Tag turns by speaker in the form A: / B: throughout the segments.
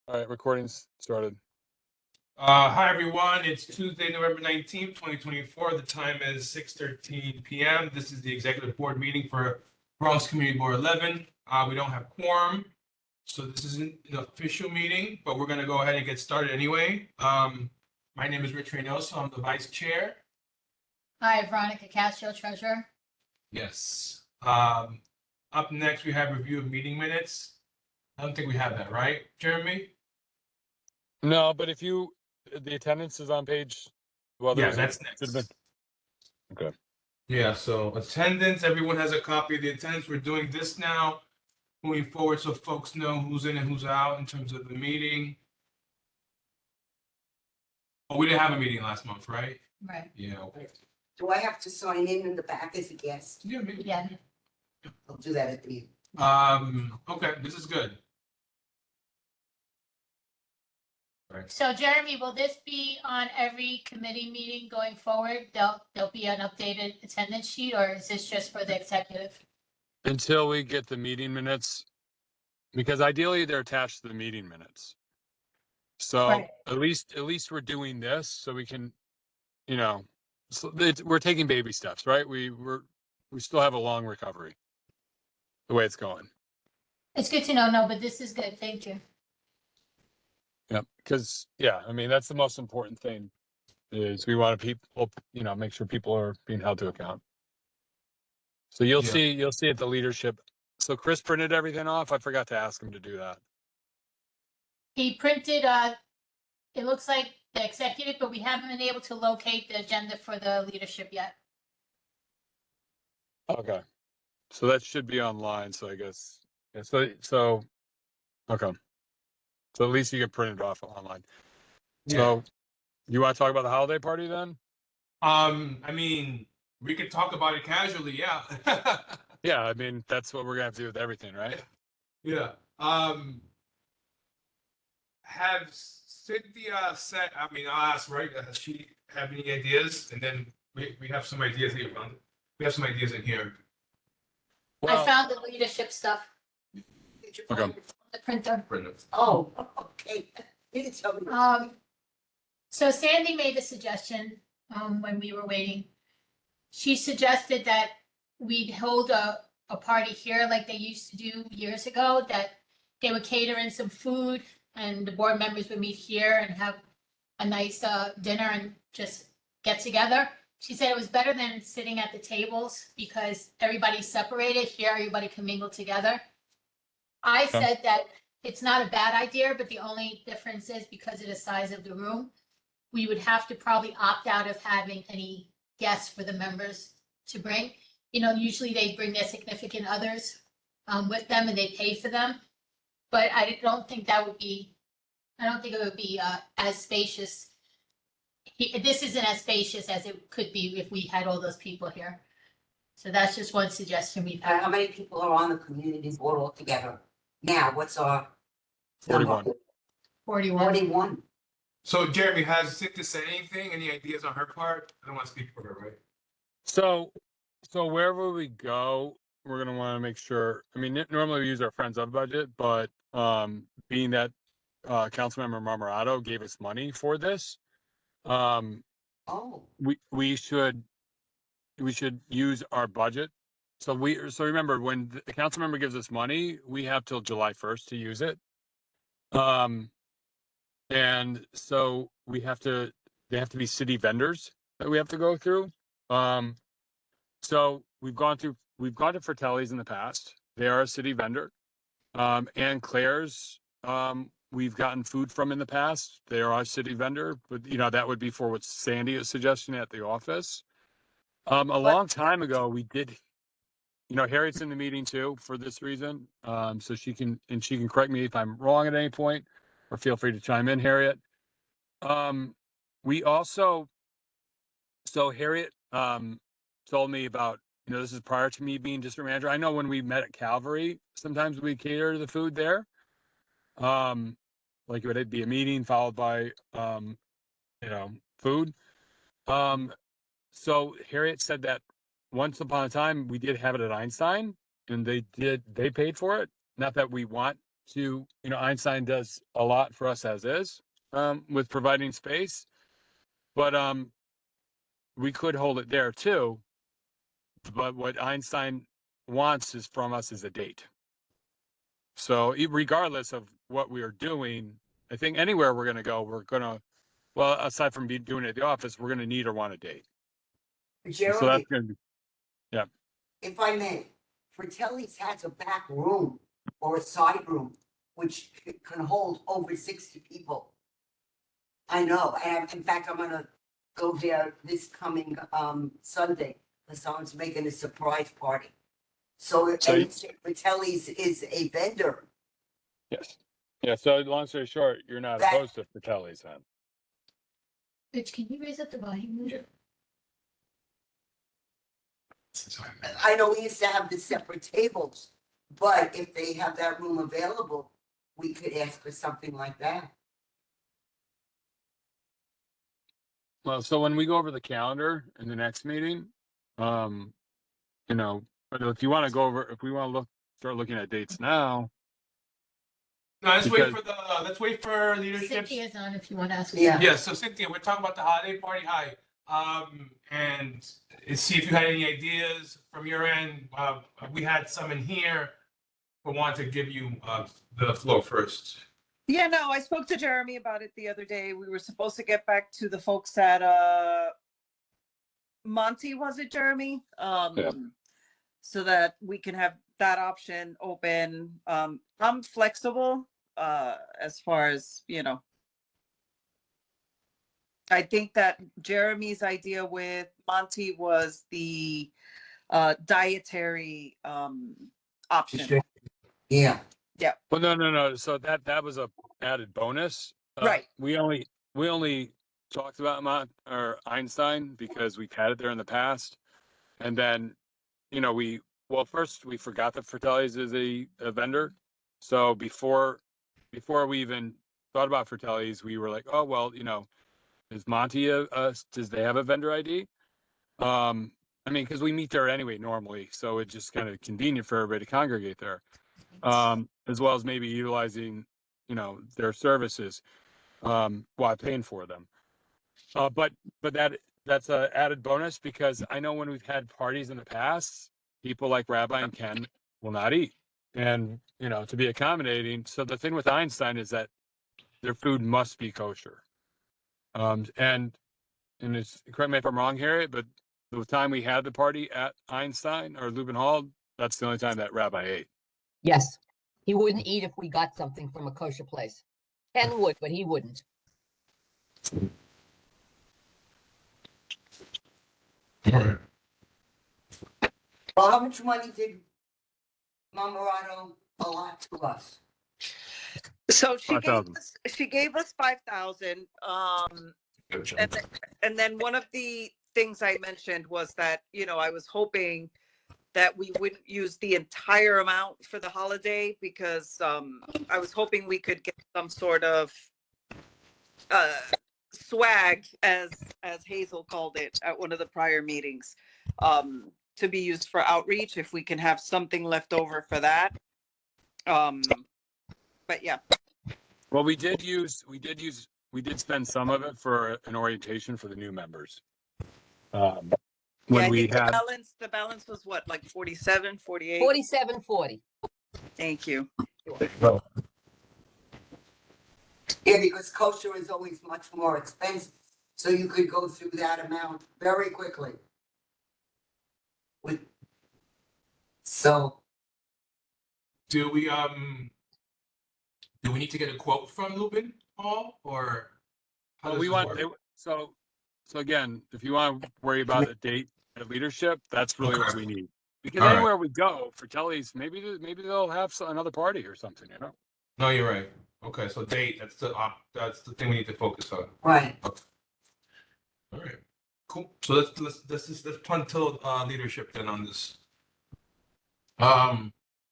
A: All right, recording's started.
B: Hi, everyone. It's Tuesday, November 19th, 2024. The time is 6:13 p.m. This is the executive board meeting for Bronx Community Board 11. We don't have quorum, so this isn't an official meeting, but we're going to go ahead and get started anyway. My name is Rich Reynoso. I'm the vice chair.
C: Hi, Veronica Castro, treasurer.
B: Yes. Up next, we have review of meeting minutes. I don't think we have that, right, Jeremy?
A: No, but if you, the attendance is on page. Well,
B: Yeah,
A: there's
B: that's
A: should've
B: next.
A: been. Okay.
B: Yeah, so attendance, everyone has a copy of the attendance. We're doing this now, moving forward, so folks know who's in and who's out in terms of the meeting. Oh, we didn't have a meeting last month, right?
C: Right.
B: Yeah, okay.
D: Do I have to sign in the back as a guest?
B: Yeah, maybe.
C: Yeah.
D: I'll do that at the.
B: Okay, this is good. Right.
C: So Jeremy, will this be on every committee meeting going forward? There'll be an updated attendance sheet, or is this just for the executive?
A: Until we get the meeting minutes, because ideally they're attached to the meeting minutes. So
C: Right.
A: at least we're doing this so we can, you know, so we're taking baby steps, right? We still have a long recovery. The way it's going.
C: It's good to know. No, but this is good. Thank you.
A: Yep. Because yeah, I mean that's the most important thing is we want people, you know, make sure people are being held to account. So you'll see at the leadership. So Chris printed everything off. I forgot to ask him to do that.
C: He printed, it looks like the executive, but we haven't been able to locate the agenda for the leadership yet.
A: Okay. So that should be online. So I guess yeah, so okay. So at least you can print it off online. So you want to talk about the holiday party then?
B: I mean, we could talk about it casually, yeah.
A: Yeah, I mean that's what we're gonna have to do with everything, right?
B: Yeah. Have Cynthia said, I mean, I'll ask, right? Does she have any ideas? And then we have some ideas here, Ron. We have some ideas in here.
C: I
A: Well,
C: found the leadership stuff,
D: Did you
A: Okay.
D: find it?
C: the printer.
B: Brenda.
D: Oh, okay. You can tell me.
C: So Sandy made a suggestion, when we were waiting. She suggested that we'd hold a party here like they used to do years ago, that they would cater in some food and the board members would meet here and have a nice, dinner and just get together. She said it was better than sitting at the tables because everybody's separated. Here, everybody can mingle together. I
A: Okay.
C: said that it's not a bad idea, but the only difference is because of the size of the room, we would have to probably opt out of having any guests for the members to bring. You know, usually they bring their significant others with them and they pay for them. But I don't think it would be as spacious. This isn't as spacious as it could be if we had all those people here. So that's just one suggestion we've had.
D: How many people are on the community board altogether? Now, what's our?
A: 41.
C: 41.
D: 41.
B: So Jeremy, has Cynthia said anything? Any ideas on her part? I don't want to speak for her, right?
A: So wherever we go, we're gonna want to make sure. I mean, normally we use our Friends of budget, but being that Councilmember Marmorato gave us money for this,
D: Oh,
A: we should use our budget. So remember when the council member gives us money, we have till July 1st to use it. And so they have to be city vendors that we have to go through. So we've gone to Fratelli's in the past. They are a city vendor. And Claire's, we've gotten food from in the past. They are our city vendor, but you know, that would be for what Sandy is suggesting at the office. A long time ago, we did, you know, Harriet's in the meeting too for this reason. So she can correct me if I'm wrong at any point, or feel free to chime in, Harriet. We also, so Harriet, told me about, you know, this is prior to me being district manager. I know when we met at Calvary, sometimes we cater the food there. Like it would be a meeting followed by, you know, food. So Harriet said that once upon a time we did have it at Einstein and they paid for it. Not that we want to, you know, Einstein does a lot for us as is, with providing space, but, we could hold it there too. But what Einstein wants is from us is a date. So regardless of what we are doing, I think anywhere we're going to go, we're going to, well, aside from doing it at the office, we're going to need or want a date. So
D: Geraldine,
A: that's going to be, yeah.
D: if I may, Fratelli's has a back room or a side room, which can hold over 60 people. I know, and in fact, I'm gonna go there this coming, Sunday, because someone's making a surprise party. So,
A: So
D: and Fratelli's is a vendor.
A: yes. Yeah. So long story short, you're not
D: That-
A: opposed to Fratelli's then.
C: Rich, can you raise up the volume? a little?
D: I know we used to have the separate tables, but if they have that room available, we could ask for something like that.
A: Well, so when we go over the calendar in the next meeting, you know, but if you want to go over, if we want to start looking at dates now,
B: No,
A: Because-
B: let's wait for leadership.
C: Cynthia's on if you want to ask. her.
D: Yeah.
B: Yeah, so Cynthia, we're talking about the holiday party. Hi. And see if you had any ideas from your end. We had some in here. We want to give you the floor first.
E: Yeah, no, I spoke to Jeremy about it the other day. We were supposed to get back to the folks at Monty, was it, Jeremy?
A: Yeah.
E: So that we can have that option open. I'm flexible as far as, you know. I think that Jeremy's idea with Monty was the dietary option.
D: Yeah,
A: well, no. So that was a added bonus.
E: Right.
A: We only talked about or Einstein because we've had it there in the past, and then, you know, first we forgot that Fratelli's is a vendor, so before we even thought about Fratelli's, we were like, oh well, you know, is Monty does they have a vendor ID? I mean, because we meet there anyway normally, so it's just kind of convenient for everybody to congregate there, as well as maybe utilizing, you know, their services, while paying for them. But that's a added bonus because I know when we've had parties in the past, people like Rabbi and Ken will not eat, and, you know, to be accommodating. So the thing with Einstein is that their food must be kosher. And it's, correct me if I'm wrong, Harriet, but the time we had the party at Einstein or Lubin Hall, that's the only time that Rabbi ate.
F: Yes, he wouldn't eat if we got something from a kosher place. Ken would, but he wouldn't.
D: well, how much money did Mamarato allot to us?
E: So
A: $5,000.
E: she gave us 5,000. And then one of the things I mentioned was that, you know, I was hoping that we wouldn't use the entire amount for the holiday because I was hoping we could get some sort of swag, as Hazel called it at one of the prior meetings, to be used for outreach if we can have something left over for that. But yeah.
A: Well, we did spend some of it for an orientation for the new members. When
E: Yeah, I
A: we
E: think
A: had,
E: the balance was what, like 47, 48?
F: 4740.
E: Thank you.
D: Yeah, because kosher is always much more expensive, so you could go through that amount very quickly. So,
B: Do we need to get a quote from Lubin Hall or how
A: well,
B: does
A: we
B: this
A: want,
B: work?
A: so again, if you want to worry about a date at leadership, that's really what
B: Okay.
A: we need. Because
B: All right.
A: anywhere we go, Fratelli's, maybe they'll have another party or something, you know?
B: No, you're right. Okay, so date, that's the thing we need to focus on.
D: right,
B: All right, cool. So let's punt till leadership then on this.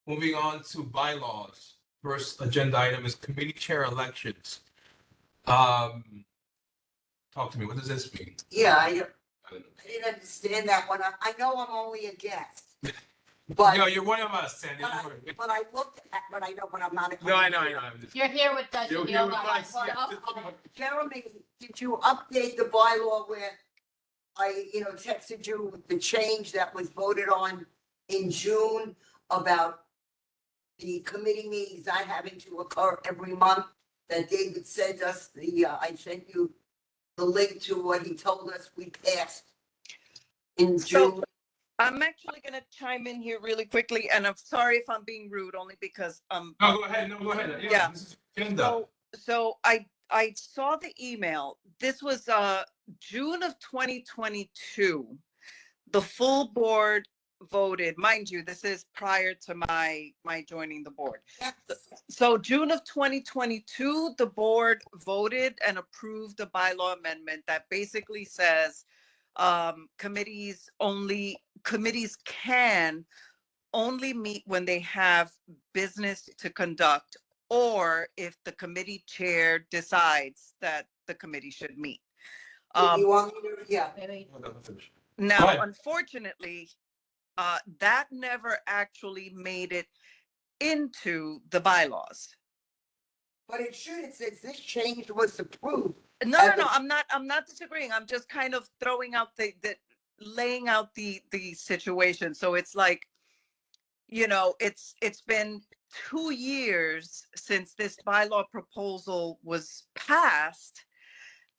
B: Moving on to bylaws. First agenda item is committee chair elections. Talk to me. What does this mean?
D: yeah, I didn't understand that one. I know I'm only a guest, But,
B: No, you're one of us, Sandy.
D: but I,
B: Don't worry.
D: but I looked at, but I know, but I'm not.
B: No, I know, I know. I'm just-
C: You're here with us.
B: You're
C: and
B: here
C: you'll
B: with
C: know
B: us,
C: what's
B: yeah.
C: going on.
D: Jeremy, did you update the bylaw where I, texted you with the change that was voted on in June about the committee meetings not having to occur every month? That David sent us I sent you the link to what he told us we passed in
E: So-
D: June.
E: I'm actually gonna chime in here really quickly, and I'm sorry if I'm being rude, only because
B: No, go ahead. No, go ahead.
E: Yeah.
B: This is agenda.
E: So I saw the email. This was June of 2022. The full board voted, mind you, this is prior to my joining the board. So June of 2022, the board voted and approved the bylaw amendment that basically says committees can only meet when they have business to conduct, or if the committee chair decides that the committee should meet.
D: If you want me to, yeah,
C: Wait, wait.
B: Hold on, let me finish. Go
E: Now,
B: ahead.
E: unfortunately, that never actually made it into the bylaws.
D: but it should, it says this change was approved.
E: No,
D: the-
E: I'm not disagreeing. I'm just kind of throwing out laying out the situation. So it's like, it's been 2 years since this bylaw proposal was passed,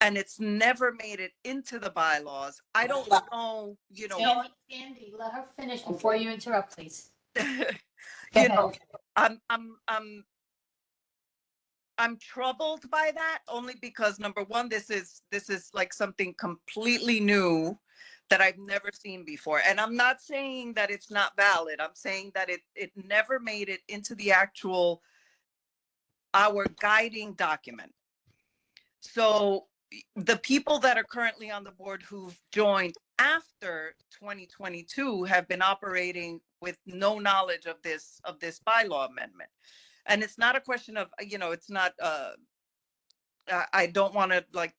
E: and it's never made it into the bylaws. I don't know,
C: Sandy, let her finish before you interrupt, please.
E: you know, I'm troubled by that, only because number one, this is like something completely new that I've never seen before. And I'm not saying that it's not valid. I'm saying that it never made it into the our guiding document. So the people that are currently on the board who've joined after 2022 have been operating with no knowledge of this bylaw amendment. And it's not a question of, it's not, I don't want to like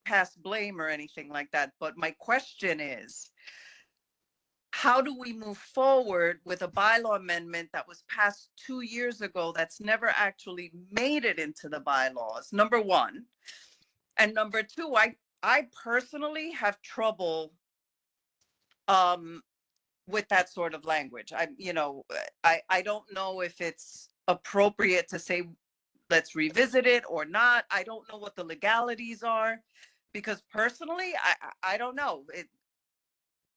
E: pass blame or anything like that. But my question is, how do we move forward with a bylaw amendment that was passed 2 years ago that's never actually made it into the bylaws? Number one. And number two, I personally have trouble with that sort of language. I don't know if it's appropriate to say, let's revisit it or not. I don't know what the legalities are, because personally, I don't know.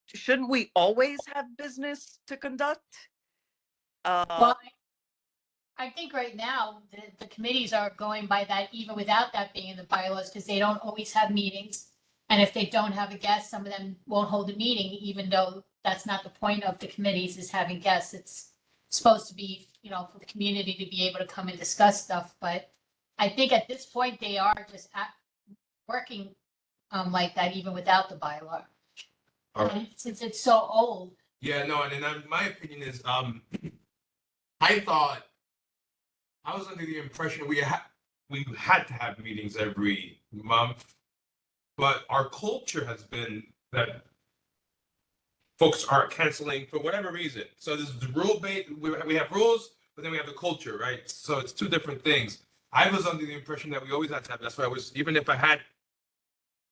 E: Shouldn't we always have business to conduct?
C: Well, I think right now, the committees are going by that even without that being in the bylaws, because they don't always have meetings. And if they don't have a guest, some of them won't hold a meeting, even though that's not the point of the committees, is having guests. It's supposed to be, for the community to be able to come and discuss stuff. But I think at this point, they are just working like that, even without the bylaw. And since it's so old,
B: Yeah, no, and my opinion is, I was under the impression we had to have meetings every month, but our culture has been that folks are canceling for whatever reason. So this is the rule based. We have rules, but then we have the culture, right? So it's two different things. I was under the impression that we always had to have. That's why I was, even if I had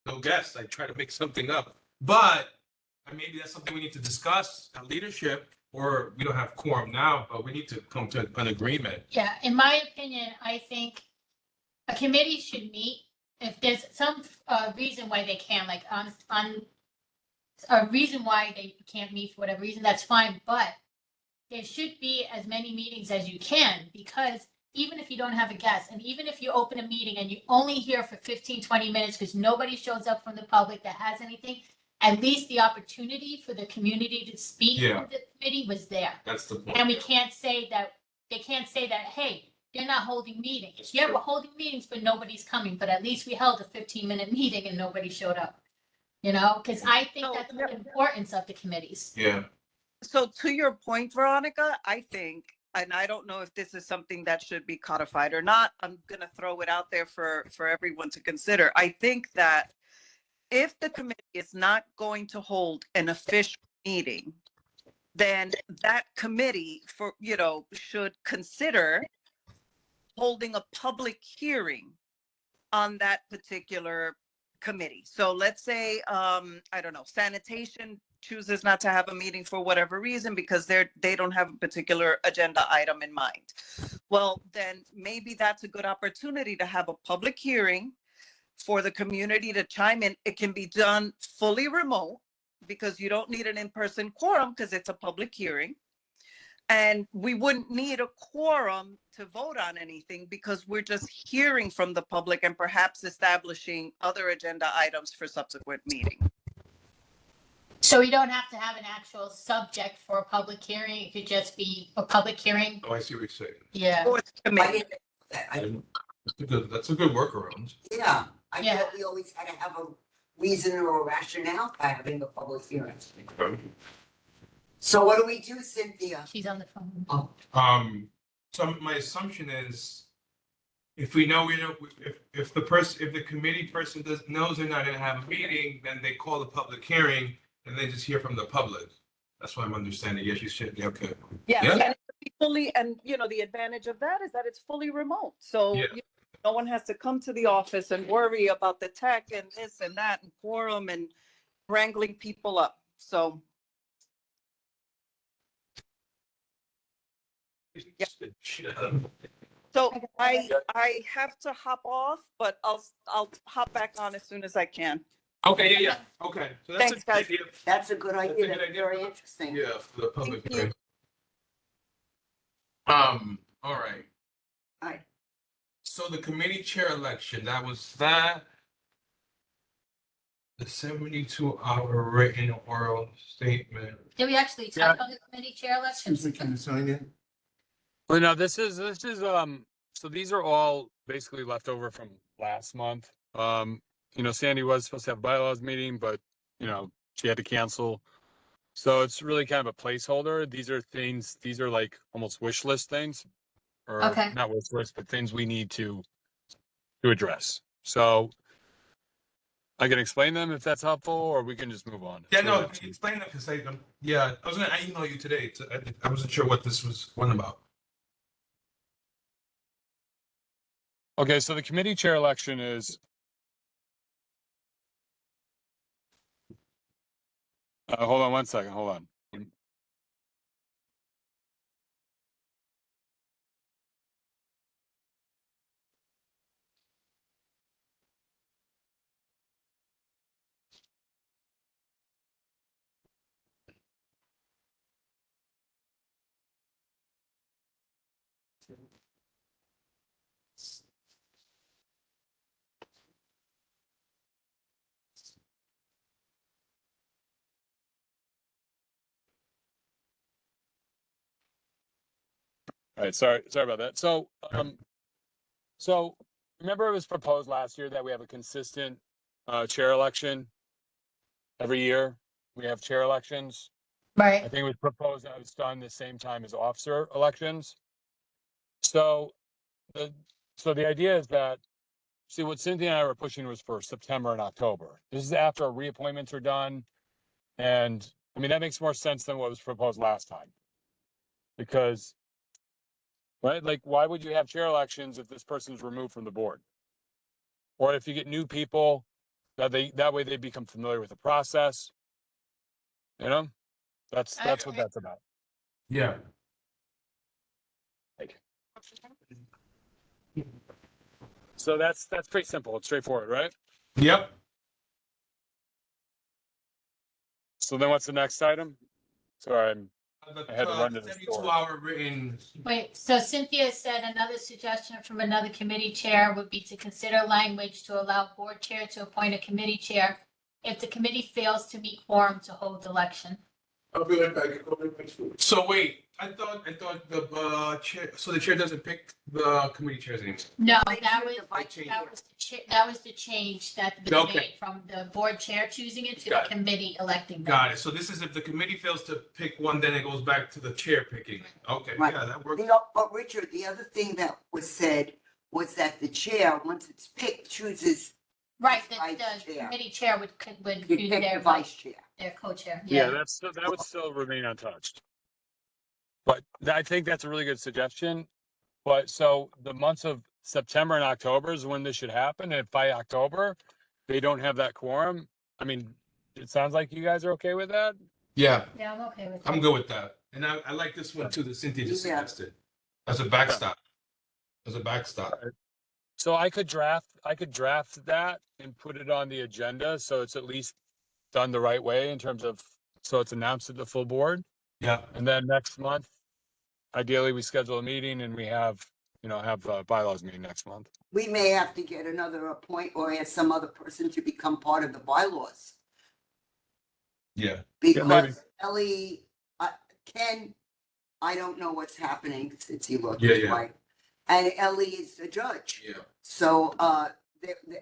B: no guests, I try to make something up. But maybe that's something we need to discuss at leadership, or we don't have quorum now, but we need to come to an agreement.
C: yeah, in my opinion, I think a committee should meet if there's some reason why they can, like on a reason why they can't meet for whatever reason, that's fine, but there should be as many meetings as you can, because even if you don't have a guest, and even if you open a meeting and you only here for 15-20 minutes because nobody shows up from the public that has anything, at least the opportunity for the community to speak
B: Yeah.
C: to the committee was there.
B: That's the point.
C: And we can't say that, they can't say that, hey, they're not holding meetings.
B: That's
C: Yeah,
B: true.
C: we're holding meetings, but nobody's coming, but at least we held a 15-minute meeting and nobody showed up. Because I think
E: No,
C: that's
E: yeah.
C: the importance of the committees.
B: Yeah.
E: So to your point, Veronica, I think, and I don't know if this is something that should be codified or not, I'm gonna throw it out there for everyone to consider. I think that if the committee is not going to hold an official meeting, then that committee should consider holding a public hearing on that particular committee. So let's say, I don't know, sanitation chooses not to have a meeting for whatever reason because they don't have a particular agenda item in mind. Well, then maybe that's a good opportunity to have a public hearing for the community to chime in. It can be done fully remote because you don't need an in-person quorum because it's a public hearing. And we wouldn't need a quorum to vote on anything because we're just hearing from the public and perhaps establishing other agenda items for subsequent meetings.
C: So we don't have to have an actual subject for a public hearing. It could just be a public hearing.
B: Oh, I see what you're saying.
C: Yeah.
E: Or the
D: I
E: committee.
D: didn't,
B: That's a good workaround.
D: yeah, I
C: Yeah.
D: thought we always had to have a reason or a rationale for having a public hearing. So what do we do, Cynthia?
C: She's on the phone.
B: So my assumption is, if we know, if the committee person knows they're not gonna have a meeting, then they call a public hearing and they just hear from the public. That's what I'm understanding. Yes, you said, yeah, okay.
E: Yes,
B: Yeah.
E: and it could be fully, and the advantage of that is that it's fully remote. So
B: Yeah.
E: no one has to come to the office and worry about the tech and this and that and quorum and wrangling people up. So So I have to hop off, but I'll hop back on as soon as I can.
B: Okay, yeah, okay. So that's a
E: Thanks,
B: good
E: guys.
B: idea.
D: That's a good
B: That's a
D: idea,
B: good
D: that's
B: idea.
D: very interesting.
B: Yeah, for the public
E: Thank you.
B: hearing. All right.
D: Alright.
B: So the committee chair election, that was that. The 72-hour written oral statement.
C: Did we actually
A: Yeah.
C: touch on the committee chair election?
G: Can you sign in?
A: Well, no, this is, so these are all basically left over from last month. Sandy was supposed to have a bylaws meeting, but, she had to cancel. So it's really kind of a placeholder. These are like almost wish list things. Or
C: Okay.
A: not wish list, but things we need to address. So I can explain them if that's helpful, or we can just move on.
B: Yeah,
A: It's
B: no,
A: really up to you.
B: explain that because I was gonna email you today. I wasn't sure what this was one about.
A: Okay, so the committee chair election is. Hold on one second, hold on. All right, sorry about that. So remember it was proposed last year that we have a consistent chair election every year. We have chair elections. I
C: Right.
A: think it was proposed that it's done the same time as officer elections. So the idea is that, see, what Cynthia and I were pushing was for September and October. This is after reappointments are done. And I mean, that makes more sense than what was proposed last time. Because, right, like, why would you have chair elections if this person's removed from the board? Or if you get new people, that way they become familiar with the process. That's what that's about.
B: Yeah.
A: So that's pretty simple. It's straightforward, right?
B: Yep.
A: So then what's the next item? Sorry, I had to run to the
B: 72-hour written.
C: Wait, so Cynthia said another suggestion from another committee chair would be to consider language to allow board chair to appoint a committee chair if the committee fails to meet quorum to hold election.
G: I'll be right back.
B: So wait, I thought the chair. So the chair doesn't pick the committee chairs anymore.
C: No,
D: They
C: that
D: do
C: was,
D: the vice chair.
C: that was the change that was
B: Okay.
C: made from the board chair choosing it to the
B: Got it.
C: committee electing them.
B: Got it. So this is if the committee fails to pick one, then it goes back to the chair picking. Okay,
D: Right.
B: yeah, that works.
D: But Richard, the other thing that was said was that the chair, once it's picked, chooses,
C: Right,
D: Vice
C: the
D: chair.
C: committee chair would
D: you
C: do
D: pick
C: their
D: the vice chair.
C: their co-chair,
A: Yeah,
C: yeah.
A: that would still remain untouched. But I think that's a really good suggestion. But so the months of September and October is when this should happen. If by October they don't have that quorum, I mean, it sounds like you guys are okay with that.
B: Yeah,
C: Yeah, I'm okay with
B: I'm
C: that.
B: good with that. And I like this one too, that Cynthia just
D: Yeah.
B: suggested. As a backstop. As a backstop.
A: So I could draft that and put it on the agenda so it's at least done the right way in terms of, so it's announced to the full board.
B: Yeah.
A: And then next month, ideally, we schedule a meeting and we have a bylaws meeting next month.
D: We may have to get another appoint or ask some other person to become part of the bylaws.
B: Yeah.
A: maybe.
D: Because Ellie, Ken, I don't know what's happening since he lost his
B: Yeah.
D: wife. And Ellie is the judge.
B: Yeah.
D: So,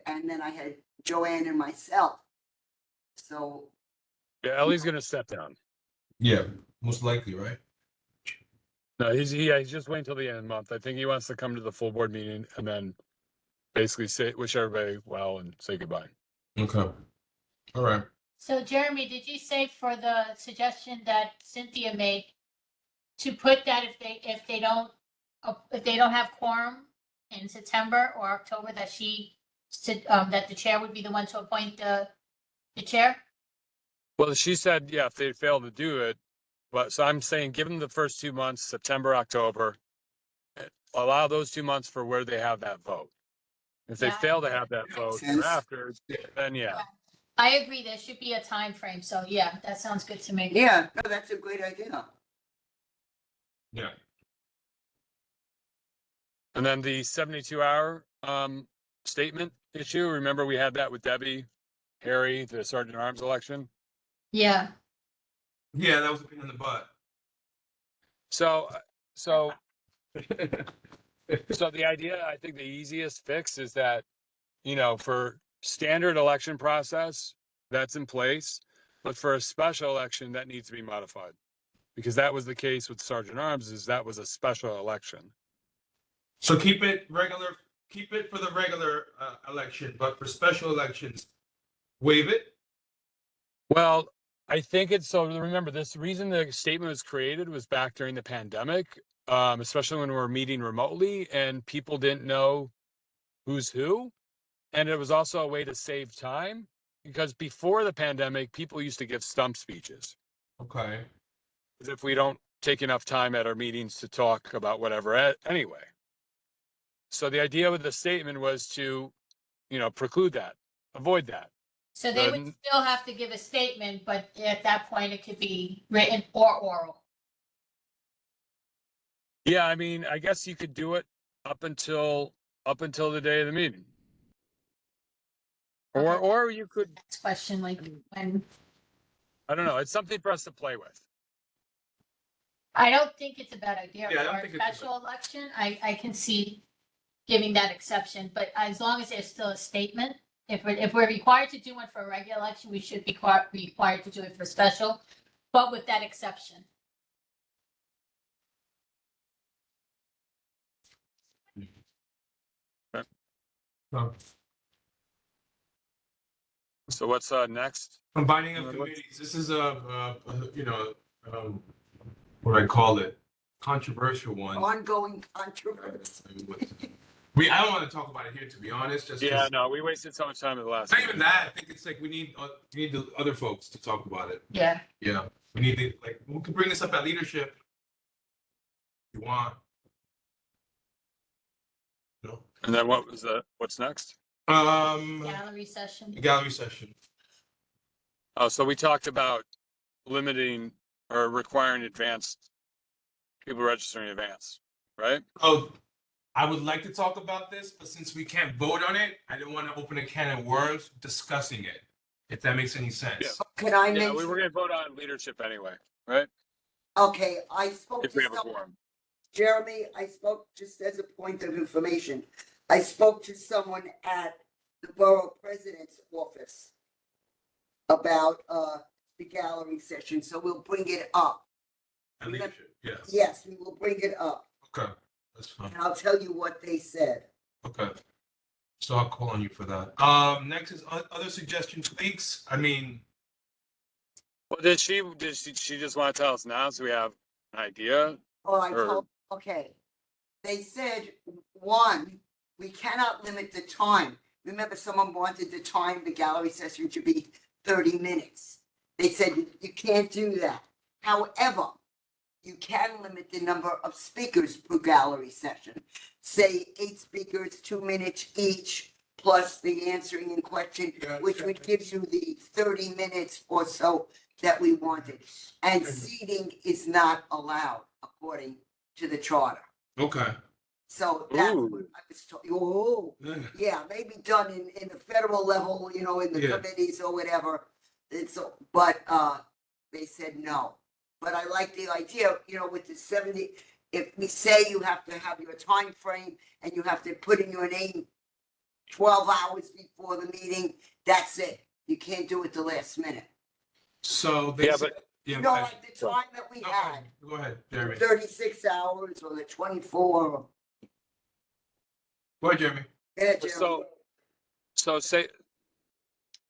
D: and then I had Joanne and myself. So,
A: Yeah, Ellie's gonna step down.
B: Yeah. Most likely, right?
A: No, he's just waiting till the end of the month. I think he wants to come to the full board meeting and then basically wish everybody well and say goodbye.
B: Okay. All right.
C: So Jeremy, did you say for the suggestion that Cynthia made to put that if they don't have quorum in September or October, that that the chair would be the one to appoint the chair?
A: Well, she said, yeah, if they fail to do it, but so I'm saying, give them the first 2 months, September, October, allow those 2 months for where they have that vote. If they
C: Yeah.
A: fail to have that vote
D: sense.
A: thereafter, then yeah.
C: I agree, there should be a time frame. So yeah, that sounds good to me.
D: yeah, no, that's a great idea.
B: Yeah.
A: And then the 72-hour statement issue, remember we had that with Debbie, Harry, the Sergeant at Arms election.
C: Yeah,
B: Yeah, that was a pain in the butt.
A: So the idea, I think the easiest fix is that, for standard election process, that's in place, but for a special election, that needs to be modified. Because that was the case with Sergeant at Arms, is that was a special election.
B: So keep it for the regular election, but for special elections, waive it.
A: Well, I think it's, so remember, this reason the statement was created was back during the pandemic, especially when we were meeting remotely and people didn't know who's who. And it was also a way to save time because before the pandemic, people used to give stump speeches.
B: Okay.
A: As if we don't take enough time at our meetings to talk about whatever anyway. So the idea with the statement was to, preclude that, avoid that.
C: so they would still have to give a statement, but at that point it could be written or oral.
A: Yeah, I mean, I guess you could do it up until the day of the meeting.
C: Okay.
A: Or you could,
C: Next question, like when,
A: I don't know, it's something for us to play with.
C: I don't think it's a bad idea
B: Yeah, I don't
C: for a
B: think it's a bad-
C: special election. I can see giving that exception, but as long as there's still a statement, if we're required to do one for a regular election, we should be required to do it for special, but with that exception.
B: So,
A: So what's next?
B: combining of
A: What's-
B: committees. This is what do I call it? Controversial one.
D: Ongoing controversy.
B: I don't want to talk about it here, to be honest. Just 'cause-
A: Yeah, no, we wasted so much time in the last.
B: Not even that. I think it's like we need the other folks to talk about it.
C: Yeah.
B: Yeah, we need to we could bring this up at leadership. If you want. No.
A: And then what's next?
C: Gallery session.
B: Gallery session.
A: Oh, so we talked about limiting or requiring people registering in advance, right?
B: Oh, I would like to talk about this, but since we can't vote on it, I didn't want to open a can of worms discussing it. If that makes any sense.
D: Can I
A: Yeah, we
D: mention,
A: were gonna vote on leadership anyway, right?
D: okay, I spoke
A: If we
D: to
A: have a
D: someone,
A: quorum.
D: Jeremy, I spoke, just as a point of information, I spoke to someone at the borough president's office about, the gallery session, so we'll bring it up.
B: At leadership, yes.
D: Yes, we will bring it up,
B: Okay, that's fine.
D: and I'll tell you what they said.
B: Okay. So I'll call on you for that. Next is other suggestion tweaks. I mean,
A: Well, she just want to tell us now so we have an idea?
D: Well, I
A: Or-
D: told, okay. They said, one, we cannot limit the time. Remember, someone wanted the time, the gallery session to be 30 minutes. They said you can't do that. However, you can limit the number of speakers per gallery session. Say 8 speakers, 2 minutes each, plus the answering in question, which would give you the 30 minutes or so that we wanted. And seating is not allowed according to the charter.
B: Okay.
D: So that's what
A: Ooh.
D: I was told. Oh, yeah, maybe done in the federal level, you know, in the
B: Yeah.
D: committees or whatever. It's, but, they said no. But I like the idea, you know, with the 70, if we say you have to have your time frame and you have to put in your name 12 hours before the meeting, that's it. You can't do it the last minute.
B: So they
A: Yeah,
B: said,
A: but-
B: yeah,
D: You
B: go
D: know,
B: ahead.
D: like the time that we
B: No,
D: had,
B: Go ahead, Jeremy.
D: 36 hours or the 24.
B: Go ahead, Jeremy.
D: Yeah, Jeremy.
A: So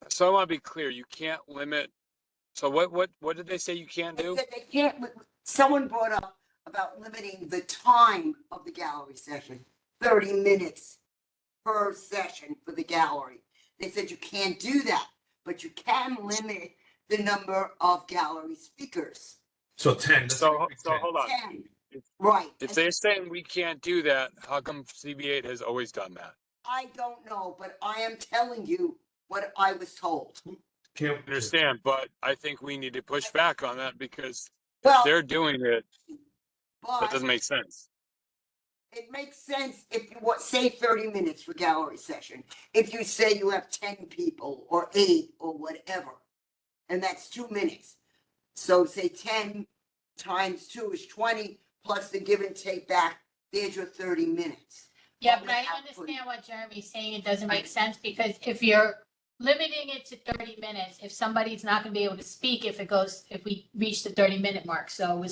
A: so I want to be clear, you can't limit, so what did they say you can't
D: They
A: do?
D: said they can't, someone brought up about limiting the time of the gallery session, 30 minutes per session for the gallery. They said you can't do that, but you can limit the number of gallery speakers.
B: So 10. Let's
A: So
B: make it 10.
A: hold on.
D: 10, right.
A: If
D: And
A: they're saying we can't do that, how come CB8 has always done that?
D: I don't know, but I am telling you what I was told.
B: Can't
A: I understand, but I think we need to push back on that because if
D: Well,
A: they're doing it, that
D: but
A: doesn't make sense.
D: it makes sense if you want, say 30 minutes for gallery session. If you say you have 10 people or 8 or whatever, and that's 2 minutes. So say 10 times 2 is 20, plus the give and take back, there's your 30 minutes.
C: Yeah,
D: But
C: but I
D: without
C: understand what Jeremy's saying. It doesn't make sense because if you're limiting it to 30 minutes, if somebody's not gonna be able to speak, if we reach the 30-minute mark, so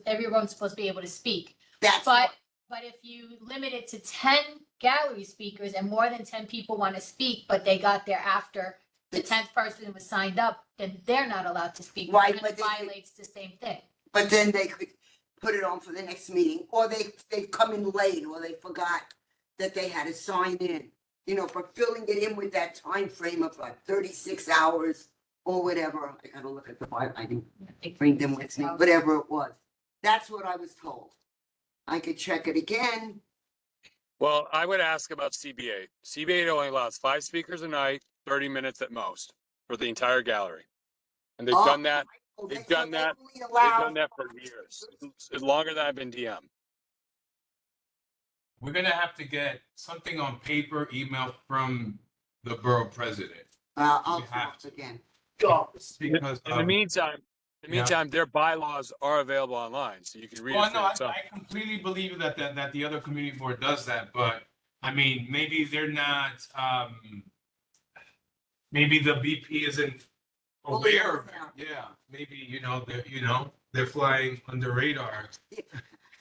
C: everyone's supposed to be able to speak.
D: That's
C: But,
D: what,
C: but if you limit it to 10 gallery speakers and more than 10 people want to speak, but they got there after the
D: It's-
C: 10th person was signed up, then they're not allowed to speak.
D: Right,
C: Which
D: but they could-
C: violates the same thing.
D: but then they could put it on for the next meeting, or they've come in late, or they forgot that they had to sign in. You know, for filling it in with that time frame of like 36 hours or whatever. I gotta look at the Bible, I can bring them with me, whatever it was. That's what I was told. I could check it again.
A: Well, I would ask about CB8. CB8 only allows 5 speakers a night, 30 minutes at most for the entire gallery. And they've
D: Oh,
A: done that.
D: oh,
A: They've
D: so
A: done
D: they
A: that.
D: only
A: They've
D: allow-
A: done that for years. It's longer than I've been DM.
B: We're gonna have to get something on paper, email from the borough president.
D: I'll
B: We have
D: talk
B: to.
D: again.
B: Because,
A: In the meantime,
B: Yeah.
A: their bylaws are available online, so you can read
B: well,
A: it for
B: no,
A: yourself.
B: I completely believe that the other community board does that, but I mean, maybe they're not, maybe the BP isn't
D: Fully
B: aware of it.
D: aware.
B: Yeah, maybe, they're flying under radar.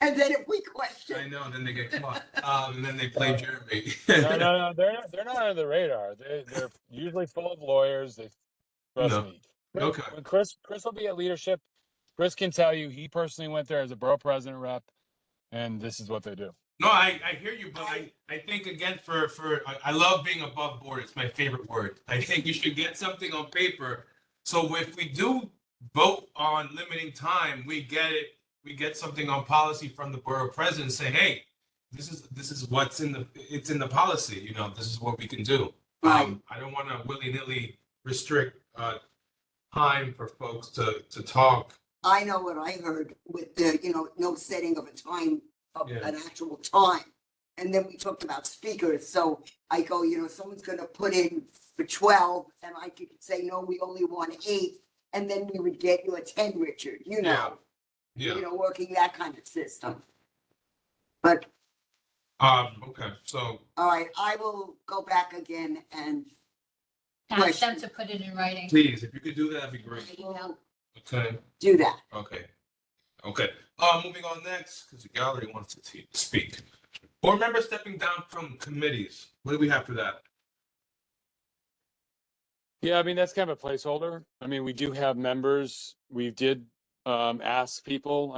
D: And then if we
B: I
D: question,
B: know, then they get caught. And then they play Jeremy.
A: No, they're not under the radar. They're usually full of lawyers. They trust
B: No.
A: me.
B: Okay.
A: When Chris will be at leadership. Chris can tell you he personally went there as a borough president rep, and this is what they do.
B: No, I hear you, but I think again I love being above board. It's my favorite word. I think you should get something on paper. So if we do vote on limiting time, we get something on policy from the borough president saying, hey, this is what's in the policy, this is what we can do.
D: Right.
B: I don't want to willy-nilly restrict time for folks to talk.
D: I know what I heard with the, no setting of a time, of
B: Yeah.
D: an actual time. And then we talked about speakers, so I go, someone's gonna put in for 12, and I could say, no, we only want 8, and then we would get you a 10, Richard,
B: Yeah.
D: working that kind of system. But,
B: Okay, so
D: all right, I will go back again and
C: Ask them to put it in writing.
B: please, if you could do that, that'd be great.
D: I will
B: Okay.
D: do that.
B: Okay. Moving on next, because the gallery wants to speak. Board members stepping down from committees. What do we have for that?
A: Yeah, I mean, that's kind of a placeholder. I mean, we do have members. We did ask people.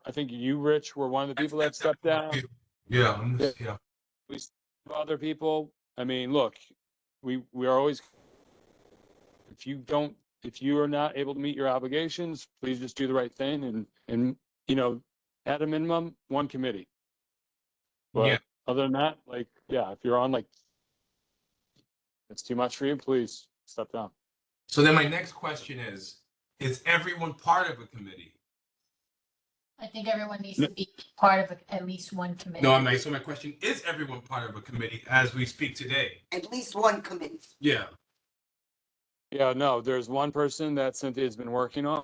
A: I think you, Rich, were one of the people that stepped down.
B: Yeah, yeah.
A: We still have other people. I mean, look, we are always, if you are not able to meet your obligations, please just do the right thing and, you know, at a minimum, one committee.
B: Yeah.
A: But other than that, like, yeah, if you're on like, it's too much for you, please step down.
B: So then my next question is everyone part of a committee?
C: I think everyone needs to be part of at least one committee.
B: No, so my question, is everyone part of a committee as we speak today?
D: At least one committee.
B: Yeah.
A: Yeah, no, there's one person that Cynthia's been working on.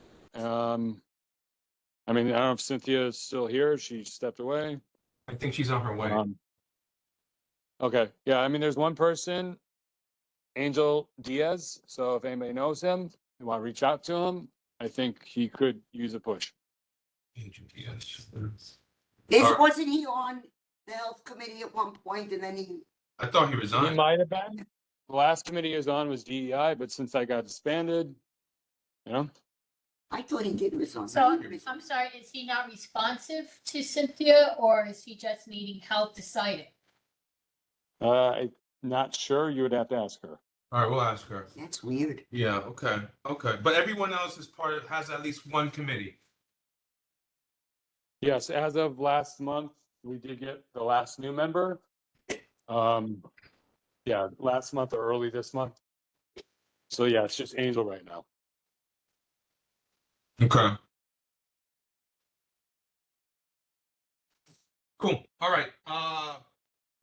A: I mean, I don't know if Cynthia is still here. She stepped away.
B: I think she's on her way.
A: Okay, yeah, I mean, there's one person, Angel Diaz. So if anybody knows him, you want to reach out to him, I think he could use a push. Alright.
D: Wasn't he on the health committee at one point and then he,
B: I thought he
A: He
B: resigned.
A: might have been. The last committee he was on was DEI, but since I got disbanded, you know,
D: I thought he did resign.
C: So I'm sorry, is he not responsive to Cynthia or is he just needing help deciding?
A: I'm not sure. You would have to ask her.
B: All right, we'll ask her.
D: That's weird.
B: Yeah, okay. But everyone else has at least one committee.
A: Yes, as of last month, we did get the last new member. Yeah, last month or early this month. So yeah, it's just Angel right now.
B: Okay. Cool. All right.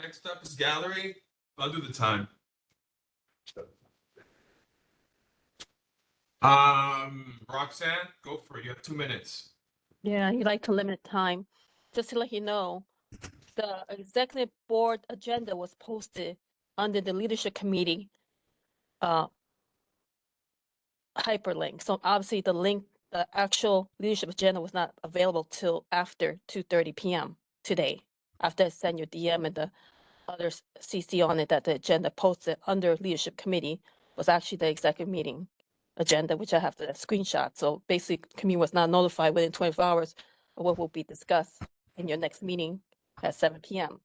B: Next up is gallery. I'll do the time. Roxanne, go for it. You have 2 minutes.
H: Yeah, you like to limit time. Just to let you know, the executive board agenda was posted under the leadership committee hyperlink. So obviously the link, the actual leadership agenda was not available till after 2:30 p.m. today. After I sent you DM and the other CC on it, that the agenda posted under leadership committee was actually the executive meeting agenda, which I have the screenshot. So basically, committee was not notified within 24 hours of what will be discussed in your next meeting at 7 p.m.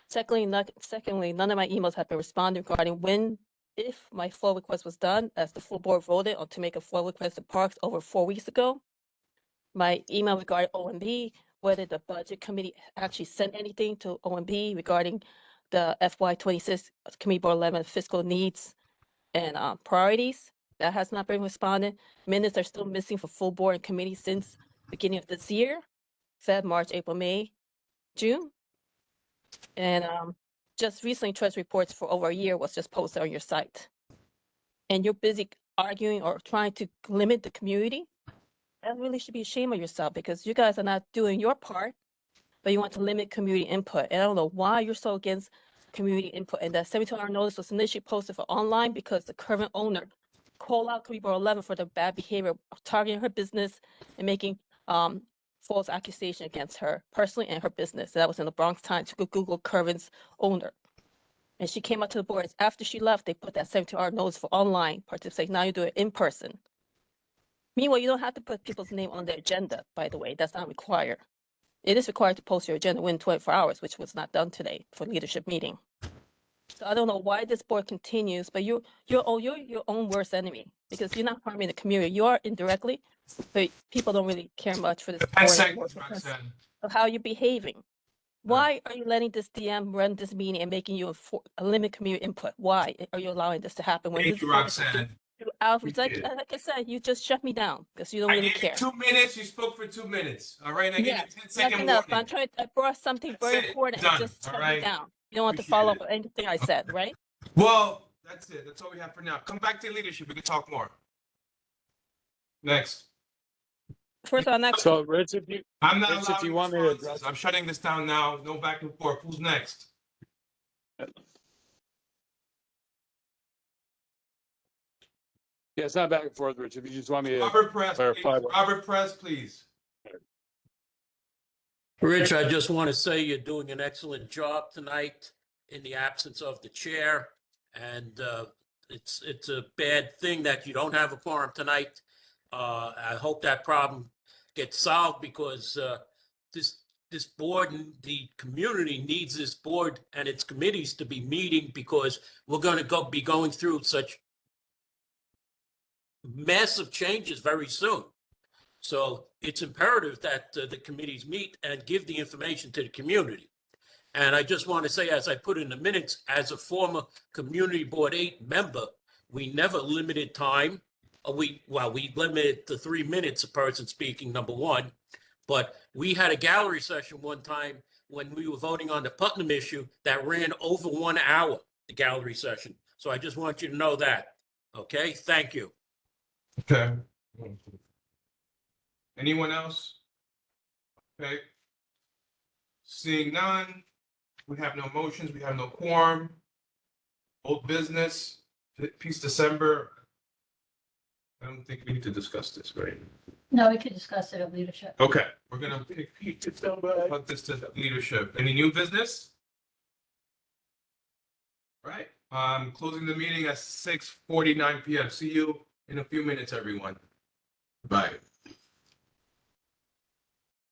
H: Secondly, none of my emails have been responded regarding when, if my FOIL request was done, as the full board voted on to make a FOIL request to Parks over 4 weeks ago. My email regarding OMB, whether the budget committee actually sent anything to OMB regarding the FY26 Committee Board 11 fiscal needs and priorities. That has not been responded. Minutes are still missing for full board and committee since beginning of this year, Feb, March, April, May, June. And just recently, treasury reports for over a year was just posted on your site. And you're busy arguing or trying to limit the community. That really should be ashamed of yourself because you guys are not doing your part, but you want to limit community input. And I don't know why you're so against community input. And that 72-hour notice was initially posted for online because the current owner called out Committee Board 11 for the bad behavior of targeting her business and making false accusation against her personally and her business. That was in the Bronx Times. You could Google Curvin's owner. And she came out to the boards. After she left, they put that 72-hour notice for online participation. Now you do it in person. Meanwhile, you don't have to put people's name on the agenda, by the way. That's not required. It is required to post your agenda within 24 hours, which was not done today for leadership meeting. So I don't know why this board continues, but you're your own worst enemy because you're not harming the community. You are indirectly, but people don't really care much for this
B: 10
H: board
B: seconds,
H: because
B: Roxanne.
H: of how you're behaving. Why are you letting this DM run this meeting and making you a limit community input? Why are you allowing this to happen? When
B: Thank
H: this
B: you,
H: board is
B: Roxanne.
H: like I said, you just shut me down because you don't
B: I
H: really
B: gave
H: care.
B: you 2 minutes. You spoke for 2 minutes. All right. I gave
H: Yeah,
B: you a 10-second
H: nothing else.
B: warning.
H: I brought something
B: That's
H: very
B: it.
H: important
B: Done.
H: and just
B: All
H: shut me
B: right.
H: down. You don't want to
B: Appreciate
H: follow
B: it.
H: up on anything I said, right?
B: Well, that's it. That's all we have for now. Come back to leadership. We can talk more. Next.
H: First of all, next.
A: So Rich,
B: I'm not
A: Rich, if
B: allowing
A: you want me to
B: responses.
A: address,
B: I'm shutting this down now. No back and forth. Who's next?
A: yeah, it's not back and forth, Rich. If you just want me to
B: Robert Press, please.
A: clarify.
B: Robert Press, please.
I: Rich, I just want to say you're doing an excellent job tonight in the absence of the chair. And it's a bad thing that you don't have a quorum tonight. I hope that problem gets solved because this board and the community needs this board and its committees to be meeting because we're going to be going through such massive changes very soon. So it's imperative that the committees meet and give the information to the community. And I just want to say, as I put in the minutes, as a former Community Board 8 member, we never limited time. We limited to 3 minutes a person speaking, number one. But we had a gallery session one time when we were voting on the Putnam issue that ran over 1 hour, the gallery session. So I just want you to know that. Okay, thank you.
B: Okay. Anyone else? Okay. Seeing none, we have no motions, we have no quorum. Old business, Peace December. I don't think we need to discuss this, right?
C: No, we could discuss it at leadership.
B: Okay, we're gonna put this to leadership. Any new business? Right, closing the meeting at 6:49 PM. See you in a few minutes, everyone. Bye.